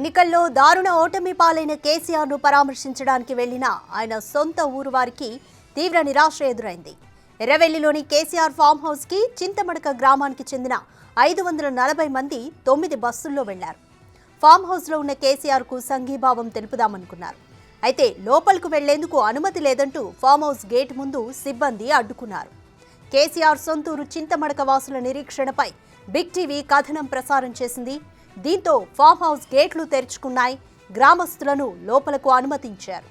ఎన్నికల్లో దారుణ ఓటమి పాలైన కేసీఆర్ను పరామర్శించడానికి వెళ్లిన ఆయన సొంత ఊరు వారికి తీవ్ర నిరాశ ఎదురైంది. ఎర్రవెల్లిలోని కేసీఆర్ ఫామ్ హౌస్ కి చింతమడక గ్రామానికి చెందిన 540 మంది 9 బస్సుల్లో వెళ్లారు. ఫామ్ హౌస్ లో ఉన్న కేసీఆర్ కు సంఘీభావం తెలుపుదామనుకున్నారు. అయితే లోపలకు వెళ్లేందుకు అనుమతి లేదంటూ ఫామ్ హౌస్ గేట్ ముందు సిబ్బంది అడ్డుకున్నారు. కేసీఆర్ సొంతూరు చింతమడక వాసుల నిరీక్షణపై బిగ్ టీవీ కథనం ప్రసారం చేసింది. దీంతో ఫామ్ హౌస్ గేట్లు తెరుచుకున్నాయి. గ్రామస్తులను లోపలకు అనుమతించారు.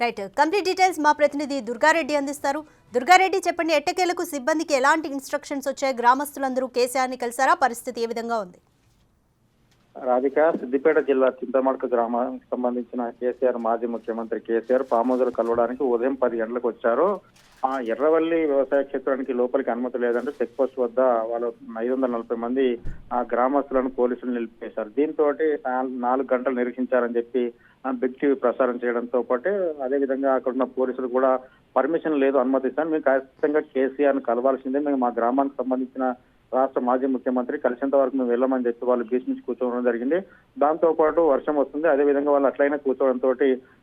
రైట్, కంప్లీట్ డీటెయిల్స్ మా ప్రతినిధి దుర్గారెడ్డి అందిస్తారు. దుర్గారెడ్డి, చెప్పండి, ఎట్టకేలకు సిబ్బందికి ఎలాంటి ఇన్స్ట్రక్షన్స్ వచ్చాయి? గ్రామస్తులందరూ కేసీఆర్ని కలిసారా? పరిస్థితి ఏ విధంగా ఉంది? రాధిక, సిద్దిపేట జిల్లా చింతమడక గ్రామానికి సంబంధించిన కేసీఆర్ మాజీ ముఖ్యమంత్రి కేసీఆర్ ఫామ్ హౌస్ కలవడానికి ఉదయం 10 గంటలకు వచ్చారు. ఆ ఎర్రవల్లి వ్యవసాయ క్షేత్రానికి లోపలికి అనుమతి లేదంటే చెక్ పోస్ట్ వద్ద వాళ్ళు 540 మంది ఆ గ్రామస్తులను పోలీసులు నిలిపేశారు. దీంతో 4 గంటలు నిరీక్షించారని చెప్పి బిగ్ టీవీ ప్రసారం చేయడంతో పాటు అదేవిధంగా అక్కడ ఉన్న పోలీసులు కూడా పర్మిషన్ లేదు, అనుమతిస్తాను, మేము ఖచ్చితంగా కేసీఆర్ ను కలవాల్సిందే, మేము మా గ్రామానికి సంబంధించిన రాష్ట్ర మాజీ ముఖ్యమంత్రి కలిసేంత వరకు మేము వెళ్ళమని చెప్పి వాళ్ళు బీచ్ నుంచి కూర్చోవడం జరిగింది. దాంతో పాటు వర్షం వస్తుంది, అదేవిధంగా వాళ్ళు అట్లయినా కూర్చోవడంతో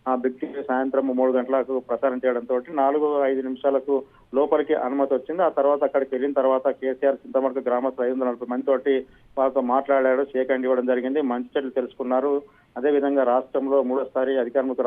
ఆ బిగ్ టీవీ సాయంత్రం 3 గంటలకు ప్రసారం చేయడంతో 4-5 నిమిషాలకు లోపలికి అనుమతి వచ్చింది. ఆ తర్వాత అక్కడికి వెళ్ళిన తర్వాత కేసీఆర్ చింతమడక గ్రామస్తులు 540 మంది తోటి వాళ్ళతో మాట్లాడాడు, షేక్ హ్యాండ్ ఇవ్వడం జరిగింది, మంచి చెట్లు తెలుసుకున్నారు. అదేవిధంగా రాష్ట్రంలో 3వ అధికారంలోకి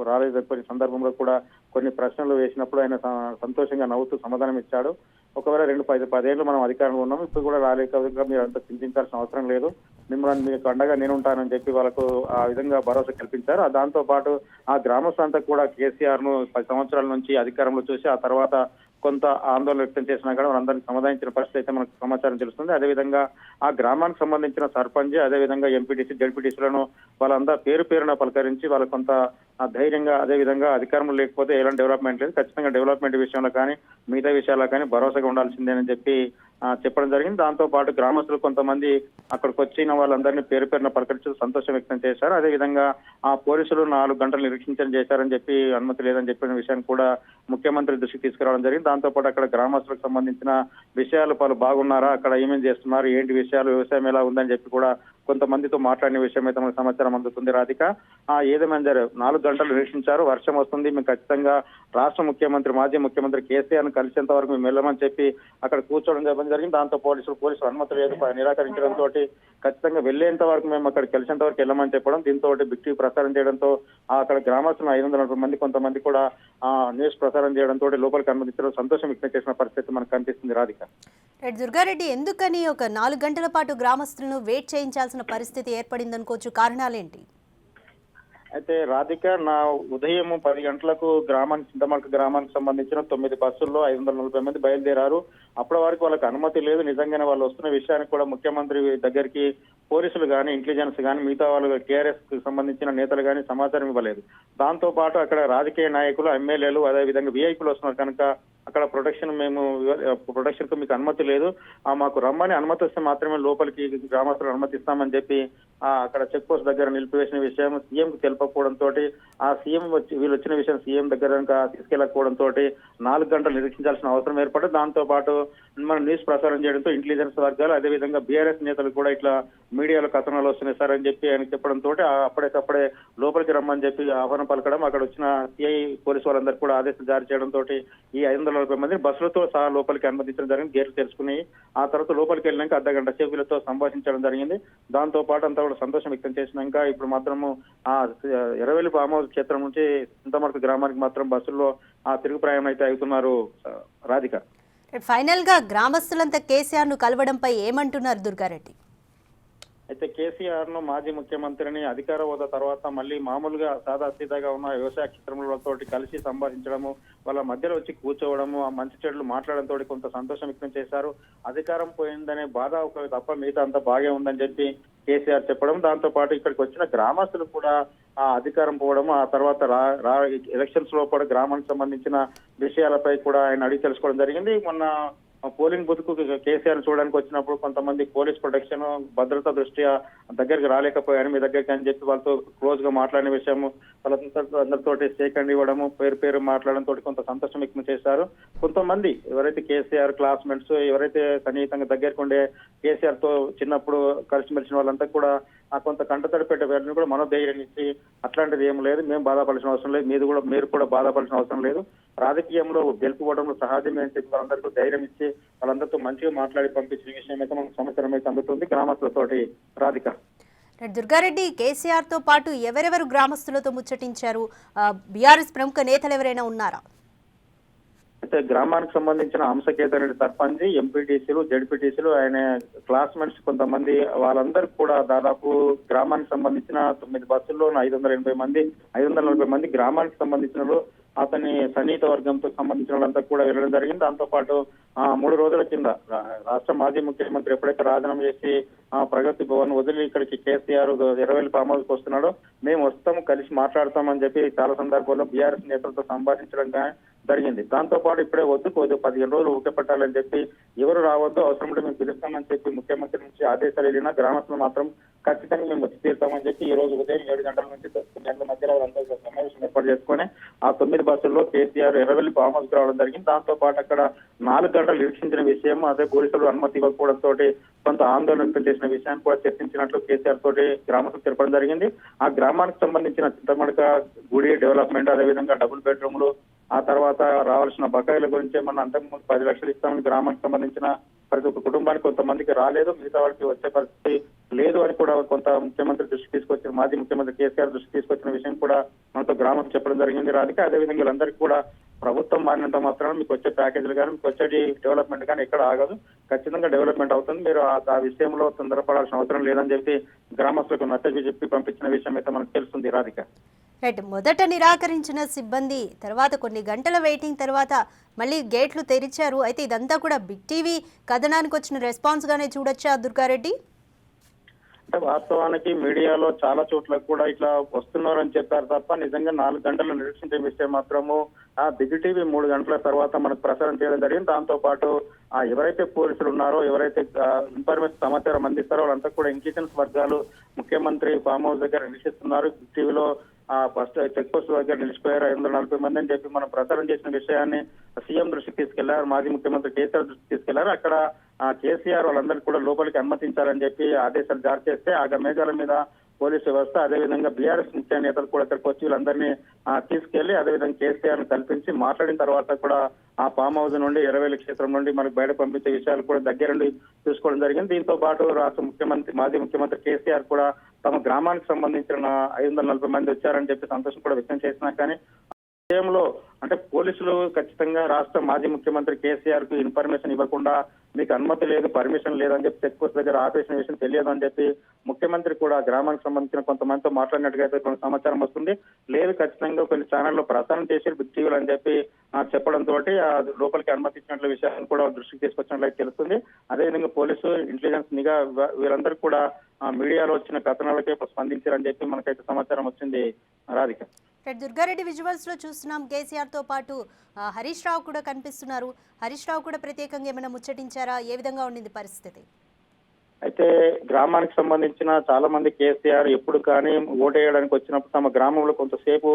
రాలేదనే సందర్భంలో కూడా కొన్ని ప్రశ్నలు వేసినప్పుడు ఆయన సంతోషంగా నవ్వుతూ సమాధానం ఇచ్చాడు. ఒకవేళ 10 ఏళ్ళు మనం అధికారంలో ఉన్నాం, ఇప్పుడు కూడా రాలేక మీరు అంత చింతించాల్సిన అవసరం లేదు, మిమ్మల్ని మీకు అండగా నేను ఉంటానని చెప్పి వాళ్ళకు ఆ విధంగా భరోసా కల్పించారు. దాంతో పాటు ఆ గ్రామస్తులంతా కూడా కేసీఆర్ ను 10 సంవత్సరాల నుంచి అధికారంలో చూసి ఆ తర్వాత కొంత ఆందోళన వ్యక్తం చేసినా కూడా వాళ్ళందరినీ సమాధానించిన పరిస్థితి అయితే మనకు సమాచారం తెలుస్తుంది. అదేవిధంగా ఆ గ్రామానికి సంబంధించిన సర్పంచ్, అదేవిధంగా ఎంపీటీసీ, జడ్పీటీసీలను వాళ్ళంతా పేరున పలకరించి వాళ్ళ కొంత ధైర్యంగా, అదేవిధంగా అధికారంలో లేకపోతే ఎలాంటి డెవలప్మెంట్ లేదు, ఖచ్చితంగా డెవలప్మెంట్ విషయంలో కానీ మిగతా విషయాల్లో కానీ భరోసాగా ఉండాల్సిందేనని చెప్పి చెప్పడం జరిగింది. దాంతో పాటు గ్రామస్తులు కొంతమంది అక్కడికి వచ్చిన వాళ్ళందరినీ పేరున పలకరించి సంతోషం వ్యక్తం చేశారు. అదేవిధంగా ఆ పోలీసులు 4 గంటలు నిరీక్షించడం చేశారని చెప్పి అనుమతి లేదని చెప్పిన విషయాన్ని కూడా ముఖ్యమంత్రి దృష్టికి తీసుకురావడం జరిగింది. దాంతో పాటు అక్కడ గ్రామస్తులకు సంబంధించిన విషయాలు వాళ్ళు బాగున్నారా, అక్కడ ఏమేమి చేస్తున్నారు, ఏంటి విషయాలు, వ్యవసాయం ఎలా ఉందని చెప్పి కూడా కొంతమందితో మాట్లాడిన విషయం అయితే మనకు సమాచారం అందుతుంది. రాధిక, ఏదేమైనా 4 గంటలు నిరీక్షించారు, వర్షం వస్తుంది, మేము ఖచ్చితంగా రాష్ట్ర ముఖ్యమంత్రి, మాజీ ముఖ్యమంత్రి కేసీఆర్ ను కలిసేంత వరకు మేము వెళ్ళమని చెప్పి అక్కడ కూర్చోవడం జరిగింది. దాంతో పోలీసులు అనుమతి లేదు నిరాకరించడంతో ఖచ్చితంగా వెళ్లేంత వరకు మేము అక్కడ కలిసేంత వరకు వెళ్ళమని చెప్పడం, దీంతో బిగ్ టీవీ ప్రసారం చేయడంతో అక్కడ గ్రామస్తులు 540 మంది కొంతమంది కూడా న్యూస్ ప్రసారం చేయడంతో లోపలికి అనుమతించడం సంతోషం వ్యక్తం చేసిన పరిస్థితి మనకు కనిపిస్తుంది. రాధిక, దుర్గారెడ్డి, ఎందుకని ఒక 4 గంటల పాటు గ్రామస్తులను వెయిట్ చేయించాల్సిన పరిస్థితి ఏర్పడిందనుకోవచ్చు? కారణాలేంటి? అయితే రాధిక, నా ఉదయం 10 గంటలకు చింతమడక గ్రామానికి సంబంధించిన 9 బస్సుల్లో 540 మంది బయలుదేరారు. అప్పటి వరకు వాళ్ళకి అనుమతి లేదు. నిజంగానే వాళ్ళు వస్తున్న విషయానికి కూడా ముఖ్యమంత్రి దగ్గరికి పోలీసులు కానీ, ఇంటెలిజెన్స్ కానీ, మిగతా వాళ్ళు టీఆర్ఎస్ కి సంబంధించిన నేతలు కానీ సమాచారం ఇవ్వలేదు. దాంతో పాటు అక్కడ రాజకీయ నాయకులు, ఎమ్మెల్యేలు, అదేవిధంగా విఐపీలు వస్తున్నారు కనుక అక్కడ ప్రొటెక్షన్ కు మీకు అనుమతి లేదు, మాకు రమ్మని అనుమతి వస్తే మాత్రమే లోపలికి గ్రామస్తులు అనుమతిస్తామని చెప్పి అక్కడ చెక్ పోస్ట్ దగ్గర నిలిపివేసిన విషయం సీఎం కు తెలుపకపోవడంతో ఆ సీఎం వీళ్ళు వచ్చిన విషయం సీఎం దగ్గర తీసుకెళ్లకపోవడంతో 4 గంటలు నిరీక్షించాల్సిన అవసరం ఏర్పడింది. దాంతో పాటు మనం న్యూస్ ప్రసారం చేయడంతో ఇంటెలిజెన్స్ వర్గాలు, అదేవిధంగా బీఆర్ఎస్ నేతలు కూడా ఇట్లా మీడియాలో కథనాలు వస్తున్నాయి సార్ అని చెప్పి ఆయన చెప్పడంతో అప్పుడే లోపలికి రమ్మని చెప్పి ఆహ్వానం పలకడం, అక్కడ వచ్చిన సిఐ పోలీసు వాళ్ళందరూ కూడా ఆదేశాలు జారీ చేయడంతో ఈ 540 మంది బస్సులతో సహా లోపలికి అనుమతించడం జరిగింది. గేట్లు తెలుసుకుని ఆ తర్వాత లోపలికి వెళ్ళినాక అర్ధగంట సేపు వీళ్ళతో సంభాషించడం జరిగింది. దాంతో పాటు అంతా కూడా సంతోషం వ్యక్తం చేసినాక ఇప్పుడు మాత్రము ఎర్రవెల్లి ఫామ్ హౌస్ క్షేత్రం నుంచి చింతమడక గ్రామానికి మాత్రం బస్సుల్లో తిరుగు ప్రయాణం అయితే అవుతున్నారు. రాధిక, ఫైనల్ గా గ్రామస్తులంతా కేసీఆర్ ను కలవడంపై ఏమంటున్నారు దుర్గారెడ్డి? అయితే కేసీఆర్ ను మాజీ ముఖ్యమంత్రిని అధికార హోదా తర్వాత మళ్ళీ మామూలుగా సాదాసీదాగా ఉన్న వ్యవసాయ క్షేత్రంలో కలిసి సంభాషించడము, వాళ్ళ మధ్యలో వచ్చి కూర్చోవడము, ఆ మంచి చెడులు మాట్లాడడంతో కొంత సంతోషం వ్యక్తం చేశారు. అధికారం పోయిందనే బాధ ఒక తప్ప మిగతా అంతా బాగే ఉందని చెప్పి కేసీఆర్ చెప్పడం, దాంతో పాటు ఇక్కడికి వచ్చిన గ్రామస్తులు కూడా అధికారం పోవడం, ఆ తర్వాత ఎలక్షన్స్ లో కూడా గ్రామానికి సంబంధించిన విషయాలపై కూడా ఆయన అడిగి తెలుసుకోవడం జరిగింది. మొన్న పోలింగ్ బూత్ కు కేసీఆర్ చూడడానికి వచ్చినప్పుడు కొంతమంది పోలీస్ ప్రొటెక్షన్ భద్రతా దృష్ట్యా దగ్గరికి రాలేకపోయారు మీ దగ్గరికి అని చెప్పి వాళ్ళతో క్లోజ్ గా మాట్లాడిన విషయము, అందరితోటి స్టేక్ అండ్ ఇవ్వడము, పేరు మాట్లాడడం తోటి కొంత సంతోషం వ్యక్తం చేశారు. కొంతమంది ఎవరైతే కేసీఆర్ క్లాస్మేట్స్ ఎవరైతే సన్నిహితంగా దగ్గరికి ఉండే కేసీఆర్ తో చిన్నప్పుడు కలిసిమెలిసిన వాళ్ళంతా కూడా కొంత కంటతడి పెట్టే వారిని కూడా మనోధైర్యం ఇచ్చి అట్లాంటిది ఏం లేదు, మేము బాధపడాల్సిన అవసరం లేదు, మీరు కూడా బాధపడాల్సిన అవసరం లేదు, రాజకీయంలో గెలుపుకోవడంలో సహజమే అని చెప్పి వాళ్ళందరికీ ధైర్యం ఇచ్చి వాళ్ళందరితో మంచిగా మాట్లాడి పంపించిన విషయం అయితే మనకు సంవత్సరం అయితే అందుతుంది గ్రామస్తులతోటి. రాధిక, దుర్గారెడ్డి కేసీఆర్ తో పాటు ఎవరెవరు గ్రామస్తులతో ముచ్చటించారు? బీఆర్ఎస్ ప్రముఖ నేతలు ఎవరైనా ఉన్నారా? అయితే గ్రామానికి సంబంధించిన అంశకేతరెడ్డి సర్పంచ్, ఎంపీటీసీలు, జడ్పీటీసీలు, ఆయన క్లాస్మేట్స్ కొంతమంది వాళ్ళందరూ కూడా దాదాపు గ్రామానికి సంబంధించిన 9 బస్సుల్లో 540 మంది గ్రామానికి సంబంధించిన అతని సన్నిహిత వర్గంతో సంబంధించిన వాళ్ళంతా కూడా వెళ్ళడం జరిగింది. దాంతో పాటు 3 రోజుల కింద రాష్ట్ర మాజీ ముఖ్యమంత్రి ఎప్పుడైతే రాజీనామా చేసి ప్రగతి భవన్ వదిలి ఇక్కడికి కేసీఆర్ ఎర్రవెల్లి ఫామ్ హౌస్ కి వస్తున్నాడో మేము వస్తాము కలిసి మాట్లాడతామని చెప్పి చాలా సందర్భాల్లో బీఆర్ఎస్ నేతలతో సంభాషించడం జరిగింది. దాంతో పాటు ఇప్పుడే వద్దు 15 రోజులు ఊకే పట్టాలని చెప్పి ఎవరు రావద్దు అవసరం ఉంటే మేము పిలుస్తామని చెప్పి ముఖ్యమంత్రి నుంచి ఆదేశాలు వెళ్ళినా గ్రామస్తులు మాత్రం ఖచ్చితంగా మేము వచ్చి తీరుతామని చెప్పి ఈ రోజు ఉదయం 7 గంటల నుంచి 9 గంటల మధ్యలో వాళ్ళంతా సమావేశం ఏర్పాటు చేసుకుని ఆ 9 బస్సుల్లో కేసీఆర్ ఎర్రవెల్లి ఫామ్ హౌస్ కి రావడం జరిగింది. దాంతో పాటు అక్కడ 4 గంటలు నిరీక్షించిన విషయం, అదే పోలీసులు అనుమతి ఇవ్వకపోవడంతో కొంత ఆందోళన వ్యక్తం చేసిన విషయాన్ని కూడా చర్చించినట్లు కేసీఆర్ తోటి గ్రామస్తులు తెలపడం జరిగింది. ఆ గ్రామానికి సంబంధించిన చింతమడక గుడి డెవలప్మెంట్, అదేవిధంగా డబుల్ బెడ్రూమ్లు, ఆ తర్వాత రావాల్సిన బకాయిల గురించి మన అంతకుముందు 10 లక్షలు ఇస్తామని గ్రామానికి సంబంధించిన ప్రతి ఒక్క కుటుంబానికి కొంతమందికి రాలేదు, మిగతా వాళ్ళకి వచ్చే పరిస్థితి లేదు అని కూడా కొంత ముఖ్యమంత్రి దృష్టి తీసుకొచ్చిన మాజీ ముఖ్యమంత్రి కేసీఆర్ దృష్టి తీసుకొచ్చిన విషయం కూడా మనతో గ్రామం చెప్పడం జరిగింది. రాధిక, అదేవిధంగా వీళ్ళందరికీ కూడా ప్రభుత్వం మారినంత మాత్రాన మీకు వచ్చే ప్యాకేజీలు కానీ మీకు వచ్చే డెవలప్మెంట్ కానీ ఎక్కడ ఆగదు, ఖచ్చితంగా డెవలప్మెంట్ అవుతుంది, మీరు ఆ విషయంలో తొందరపడాల్సిన అవసరం లేదని చెప్పి గ్రామస్తులకు మెసేజ్ చెప్పి పంపించిన విషయం అయితే మనకు తెలుస్తుంది. రాధిక, రైట్, మొదట నిరాకరించిన సిబ్బంది తర్వాత కొన్ని గంటల వెయిటింగ్ తర్వాత మళ్ళీ గేట్లు తెరిచారు. అయితే ఇదంతా కూడా బిగ్ టీవీ కథనానికి వచ్చిన రెస్పాన్స్ గానే చూడొచ్చా దుర్గారెడ్డి? అంటే వాస్తవానికి మీడియాలో చాలా చోట్ల కూడా ఇట్లా వస్తున్నారని చెప్పారు తప్ప నిజంగా 4 గంటలు నిరీక్షించే విషయం మాత్రము బిగ్ టీవీ 3 గంటల తర్వాత మనకు ప్రసారం చేయడం జరిగింది. దాంతో పాటు ఎవరైతే పోలీసులు ఉన్నారో ఎవరైతే ఇన్ఫర్మేషన్ సమాచారం అందిస్తారో వాళ్ళంతా కూడా ఇంటెలిజెన్స్ వర్గాలు ముఖ్యమంత్రి ఫామ్ హౌస్ దగ్గర నిలిచిస్తున్నారు, బిగ్ టీవీలో ఫస్ట్ చెక్ పోస్ట్ దగ్గర నిలిచిపోయారు 540 మంది అని చెప్పి మనం ప్రచారం చేసిన విషయాన్ని సీఎం దృష్టికి తీసుకెళ్లారు, మాజీ ముఖ్యమంత్రి కేసీఆర్ దృష్టికి తీసుకెళ్లారు. అక్కడ కేసీఆర్ వాళ్ళందరికీ కూడా లోపలికి అనుమతించాలని చెప్పి ఆదేశాలు జారీ చేస్తే ఆ మేఘాల మీద పోలీసు వ్యవస్థ అదేవిధంగా బీఆర్ఎస్ ముఖ్య నేతలు కూడా ఇక్కడికి వచ్చి వీళ్ళందరినీ తీసుకెళ్లి అదేవిధంగా కేసీఆర్ ను కల్పించి మాట్లాడిన తర్వాత కూడా ఆ ఫామ్ హౌస్ నుండి ఎర్రవెల్లి క్షేత్రం నుండి మనకు బయట పంపించే విషయాలు కూడా దగ్గరుండి చూసుకోవడం జరిగింది. దీంతో పాటు రాష్ట్ర ముఖ్యమంత్రి మాజీ ముఖ్యమంత్రి కేసీఆర్ కూడా తమ గ్రామానికి సంబంధించిన 540 మంది వచ్చారని చెప్పి సంతోషం కూడా వ్యక్తం చేసినా కానీ విషయంలో అంటే పోలీసులు ఖచ్చితంగా రాష్ట్ర మాజీ ముఖ్యమంత్రి కేసీఆర్ కు ఇన్ఫర్మేషన్ ఇవ్వకుండా మీకు అనుమతి లేదు, పర్మిషన్ లేదని చెప్పి చెక్ పోస్ట్ దగ్గర ఆపేసిన విషయం తెలియదు అని చెప్పి ముఖ్యమంత్రి కూడా గ్రామానికి సంబంధించిన కొంతమందితో మాట్లాడినట్టుగా అయితే కొంత సమాచారం వస్తుంది. లేదు ఖచ్చితంగా కొన్ని ఛానల్లో ప్రసారం చేసి బిగ్ టీవీలు అని చెప్పి చెప్పడంతో లోపలికి అనుమతి ఇచ్చినట్లు విషయాన్ని కూడా దృష్టికి తీసుకొచ్చినట్లు తెలుస్తుంది. అదేవిధంగా పోలీసు ఇంటెలిజెన్స్ నిఘా వీరందరూ కూడా మీడియాలో వచ్చిన కథనాలకే స్పందించారని చెప్పి మనకైతే సమాచారం వచ్చింది. రాధిక, దుర్గారెడ్డి విజువల్స్ లో చూస్తున్నాం కేసీఆర్ తో పాటు హరీష్ రావు కూడా కనిపిస్తున్నారు. హరీష్ రావు కూడా ప్రత్యేకంగా ఏమైనా ముచ్చటించారా? ఏ విధంగా ఉండింది పరిస్థితి? అయితే గ్రామానికి సంబంధించిన చాలా మంది కేసీఆర్ ఎప్పుడు కానీ ఓటేయడానికి వచ్చినప్పుడు తమ గ్రామంలో కొంతసేపు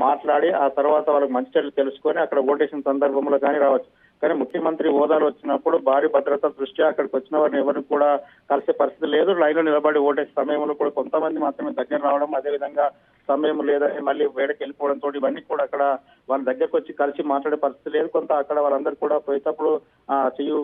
మాట్లాడి ఆ తర్వాత వాళ్ళకి మంచి చెడ్డలు తెలుసుకొని అక్కడ ఓటేసిన సందర్భంలో కానీ రావచ్చు. కానీ ముఖ్యమంత్రి హోదాలు వచ్చినప్పుడు భారీ భద్రత దృష్ట్యా అక్కడికి వచ్చిన వారిని ఎవరిని కూడా కలిసే పరిస్థితి లేదు. లైన్లో నిలబడి ఓటేసే సమయంలో కూడా కొంతమంది మాత్రమే దగ్గర రావడం, అదేవిధంగా సమయం లేదని మళ్ళీ వేడకి వెళ్ళిపోవడంతో ఇవన్నీ కూడా అక్కడ వాళ్ళ దగ్గరకు వచ్చి కలిసి మాట్లాడే పరిస్థితి లేదు. కొంత అక్కడ వాళ్ళందరూ కూడా పోయేటప్పుడు చెయ్యి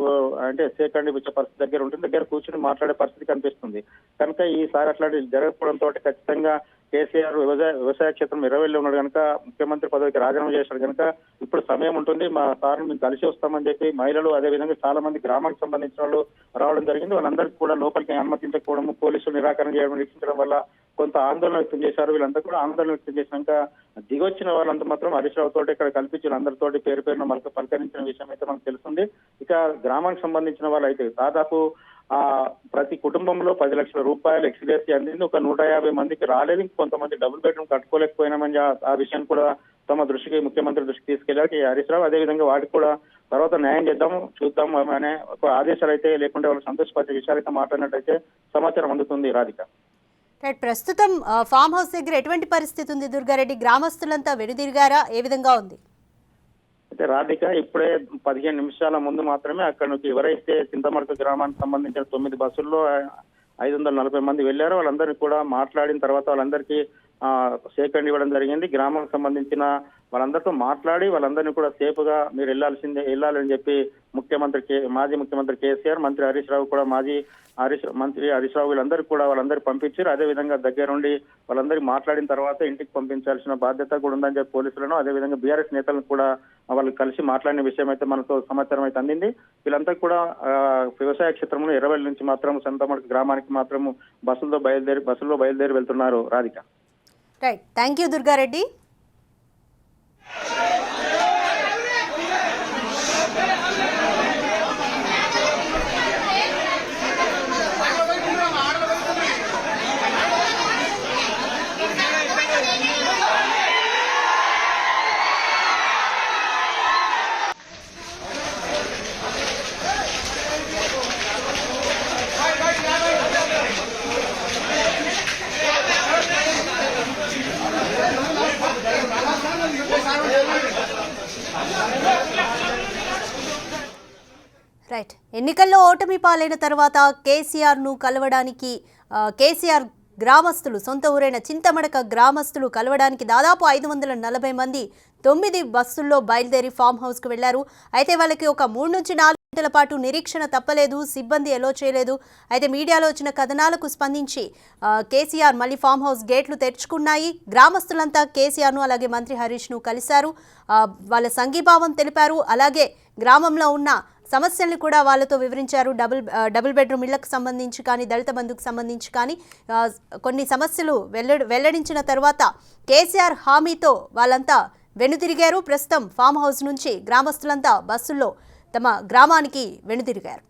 అంటే సేకండి వచ్చే పరిస్థితి దగ్గర ఉంటుంది, దగ్గర కూర్చుని మాట్లాడే పరిస్థితి కనిపిస్తుంది. కనుక ఈసారి అట్లాంటి జరగకపోవడంతో ఖచ్చితంగా కేసీఆర్ వ్యవసాయ క్షేత్రం 20 ఉన్నాడు కనుక ముఖ్యమంత్రి పదవికి రాజీనామా చేశాడు కనుక ఇప్పుడు సమయం ఉంటుంది, మా సార్ని మేము కలిసి వస్తామని చెప్పి మహిళలు అదేవిధంగా చాలా మంది గ్రామానికి సంబంధించిన వాళ్ళు రావడం జరిగింది. వాళ్ళందరికీ కూడా లోపలికి అనుమతించకపోవడం, పోలీసులు నిరాకరణ చేయడం నిరీక్షించడం వల్ల కొంత ఆందోళన వ్యక్తం చేశారు. వీళ్ళంతా కూడా ఆందోళన వ్యక్తం చేసినాక దిగొచ్చిన వాళ్ళంతా మాత్రం హరీష్ రావు తోటి ఇక్కడ కల్పించిన అందరితోటి పేరు పేరున మనకు పలకరించిన విషయం అయితే మనకు తెలుస్తుంది. ఇక గ్రామానికి సంబంధించిన వాళ్ళు అయితే దాదాపు ప్రతి కుటుంబంలో 10 లక్షల రూపాయలు ఎక్స్గ్రేస్ అందింది. ఒక 150 మందికి రాలేదు, కొంతమంది డబుల్ బెడ్రూమ్ కట్టుకోలేకపోయినామని ఆ విషయాన్ని కూడా తమ దృష్టికి ముఖ్యమంత్రి దృష్టికి తీసుకెళ్లారు హరీష్ రావు. అదేవిధంగా వాటికి కూడా తర్వాత న్యాయం చేద్దాం చూద్దాం అనే ఒక ఆదేశాలు అయితే లేకుంటే వాళ్ళు సంతోషపరిచే విషయాలు అయితే మాట్లాడినట్టయితే సమాచారం అందుతుంది రాధిక. రైట్, ప్రస్తుతం ఫామ్ హౌస్ దగ్గర ఎటువంటి పరిస్థితి ఉంది దుర్గారెడ్డి? గ్రామస్తులంతా వెనుదిరిగారా? ఏ విధంగా ఉంది? అయితే రాధిక ఇప్పుడే 15 నిమిషాల ముందు మాత్రమే అక్కడ నుంచి ఎవరైతే చింతమడక గ్రామానికి సంబంధించిన 9 బస్సుల్లో 540 మంది వెళ్ళారో వాళ్ళందరినీ కూడా మాట్లాడిన తర్వాత వాళ్ళందరికీ సేకరణ ఇవ్వడం జరిగింది. గ్రామానికి సంబంధించిన వాళ్ళందరితో మాట్లాడి వాళ్ళందరినీ కూడా సేఫ్గా మీరు వెళ్ళాలని చెప్పి మాజీ ముఖ్యమంత్రి కేసీఆర్, మంత్రి హరీష్ రావు కూడా మంత్రి హరీష్ రావు వీళ్ళందరికీ కూడా వాళ్ళందరికీ పంపించారు. అదేవిధంగా దగ్గరుండి వాళ్ళందరికీ మాట్లాడిన తర్వాత ఇంటికి పంపించాల్సిన బాధ్యత కూడా ఉందని చెప్పి పోలీసులను, అదేవిధంగా బీఆర్ఎస్ నేతలను కూడా వాళ్ళు కలిసి మాట్లాడిన విషయం అయితే మనకు సమాచారం అయితే అందింది. వీళ్ళంతా కూడా వ్యవసాయ క్షేత్రంలో ఎర్రవెల్లి నుంచి మాత్రం చింతమడక గ్రామానికి మాత్రం బస్సుల్లో బయలుదేరి వెళ్తున్నారు Radhika. Right, thank you Durga Reddy. Right, ఎన్నికల్లో ఓటమి పాలైన తర్వాత కేసీఆర్ను కలవడానికి కేసీఆర్ గ్రామస్తులు, సొంత ఊరైన చింతమడక గ్రామస్తులు కలవడానికి దాదాపు 540 మంది 9 బస్సుల్లో బయలుదేరి ఫామ్ హౌస్కు వెళ్లారు. అయితే వాళ్ళకి ఒక 3 నుంచి 4 గంటల పాటు నిరీక్షణ తప్పలేదు, సిబ్బంది ఎలో చేయలేదు. అయితే మీడియాలో వచ్చిన కథనాలకు స్పందించి కేసీఆర్ మళ్ళీ ఫామ్ హౌస్ గేట్లు తెరుచుకున్నాయి. గ్రామస్తులంతా కేసీఆర్ను అలాగే మంత్రి హరీష్ను కలిశారు, వాళ్ళ సంఘీభావం తెలిపారు. అలాగే గ్రామంలో ఉన్న సమస్యల్ని కూడా వాళ్ళతో వివరించారు. డబుల్ బెడ్రూమ్ ఇళ్లకు సంబంధించి కానీ, దళిత బంధుకు సంబంధించి కానీ కొన్ని సమస్యలు వెల్లడించిన తర్వాత కేసీఆర్ హామీతో వాళ్ళంతా వెనుతిరిగారు. ప్రస్తుతం ఫామ్ హౌస్ నుంచి గ్రామస్తులంతా బస్సుల్లో తమ గ్రామానికి వెనుతిరిగారు.